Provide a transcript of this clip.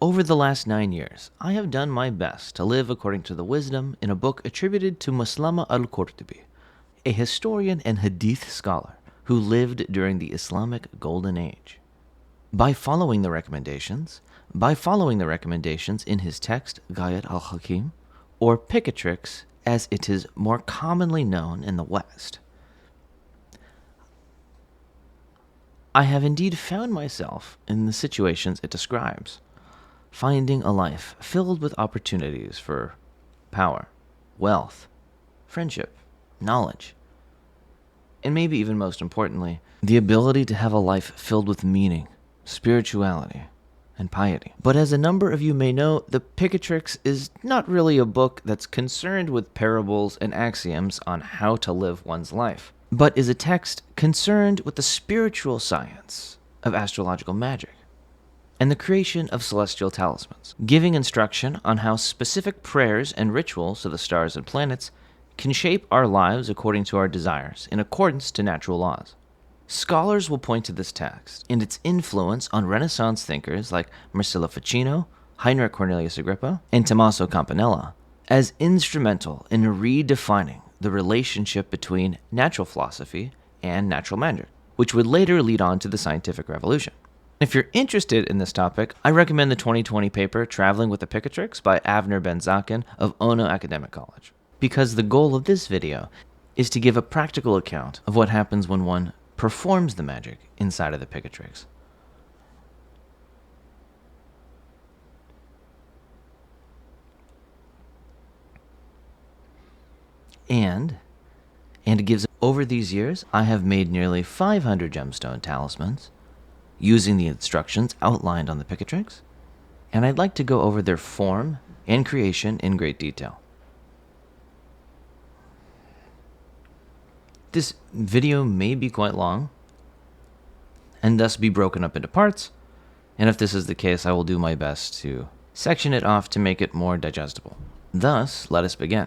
Over the last 9 years, I have done my best to live according to the wisdom in a book attributed to Maslama al-Qurtubi, a historian and hadith scholar who lived during the Islamic Golden Age. By following the recommendations in his text Ghayat al-Hakim, or Picatrix as it is more commonly known in the West, I have indeed found myself in the situations it describes, finding a life filled with opportunities for power, wealth, friendship, knowledge, and maybe even most importantly, the ability to have a life filled with meaning, spirituality, and piety. But as a number of you may know, the Picatrix is not really a book that's concerned with parables and axioms on how to live one's life, but is a text concerned with the spiritual science of astrological magic and the creation of celestial talismans, giving instruction on how specific prayers and rituals to the stars and planets can shape our lives according to our desires, in accordance to natural laws. Scholars will point to this text and its influence on Renaissance thinkers like Marsilio Ficino, Heinrich Cornelius Agrippa, and Tommaso Campanella as instrumental in redefining the relationship between natural philosophy and natural magic, which would later lead on to the scientific revolution. If you're interested in this topic, I recommend the 2020 paper Traveling with the Picatrix by Avner Ben-Zaken of Ono Academic College, because the goal of this video is to give a practical account of what happens when one performs the magic inside of the Picatrix. And it gives, over these years, I have made nearly 500 gemstone talismans using the instructions outlined on the Picatrix, and I'd like to go over their form and creation in great detail. This video may be quite long, and thus be broken up into parts, and if this is the case, I will do my best to section it off to make it more digestible. Thus, let us begin.